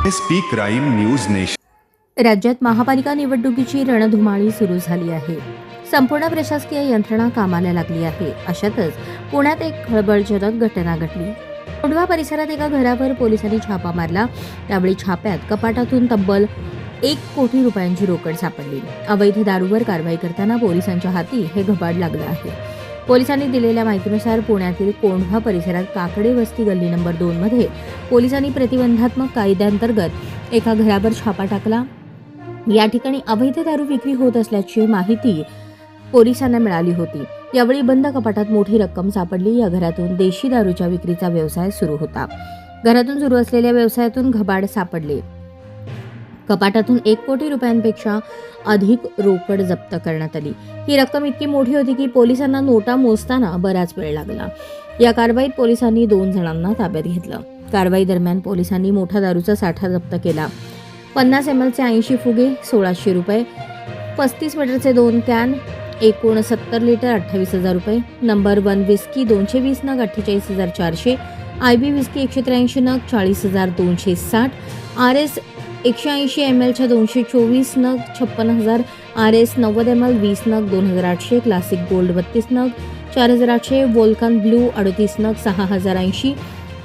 SP crime news nation. राज्यात महापालिका निवडणुकीची रणधुमाळी सुरू झाली आहे. संपूर्ण प्रशासकीय यंत्रणा कामाला लागली आहे. अशातच पुण्यात एक खळबळजनक घटना घडली. कोंढवा परिसरात एका घरावर पोलिसांनी छापा मारला. त्यावेळी छाप्यात कपाटातून तब्बल 1 कोटी रुपयांची रोकड सापडली. अवैध दारूवर कारवाई करताना पोलिसांच्या हाती हे घबाड लागलं आहे. पोलिसांनी दिलेल्या माहितीनुसार पुण्यातील कोंढवा परिसरात काकडे वस्ती गल्ली नंबर 2 मध्ये पोलिसांनी प्रतिबंधात्मक कायद्याअंतर्गत एका घरावर छापा टाकला. या ठिकाणी अवैध दारू विक्री होत असल्याची माहिती पोलिसांना मिळाली होती. यावेळी बंद कपाटात मोठी रक्कम सापडली. या घरातून देशी दारूच्या विक्रीचा व्यवसाय सुरू होता. घरातून सुरू असलेल्या व्यवसायातून घबाड सापडले. कपाटातून 1 कोटी रुपयांपेक्षा अधिक रोकड जप्त करण्यात आली. ही रक्कम इतकी मोठी होती की पोलिसांना नोटा मोजताना बराच वेळ लागला. या कारवाईत पोलिसांनी 2 जणांना ताब्यात घेतलं. कारवाई दरम्यान पोलिसांनी मोठा दारूचा साठा जप्त केला. 50 ml चे 80 फुगे 1600 रुपये, 35 मीटरचे 2 कॅन, एकूण 70 लिटर 28,000 रुपये, नंबर 1 विस्की 220 नग 48,400, IB विस्की 183 नग 40,260, RS 180 ml च्या 224 नग 56,000, RS 90 ml 20 नग 2,800, क्लासिक गोल्ड 32 नग 4,800, वोल्कन ब्लू 38 नग 6,080,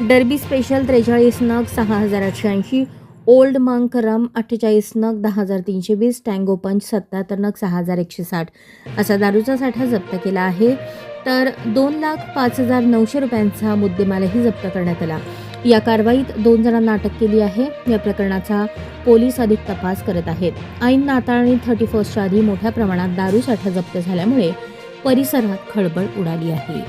डर्बी स्पेशल 43 नग 6,880, ओल्ड मंक रम 48 नग 10,320, टँगो पंच 77 नग 6,160 असा दारूचा साठा जप्त केला आहे. तर 2,05,900 रुपयांचा मुद्देमालही जप्त करण्यात आला. या कारवाईत 2 जणांना अटक केली आहे. या प्रकरणाचा पोलीस अधिक तपास करत आहेत. ऐन नाताळ आणि 31च्या आधी मोठ्या प्रमाणात दारू साठा जप्त झाल्यामुळे परिसरात खळबळ उडाली आहे.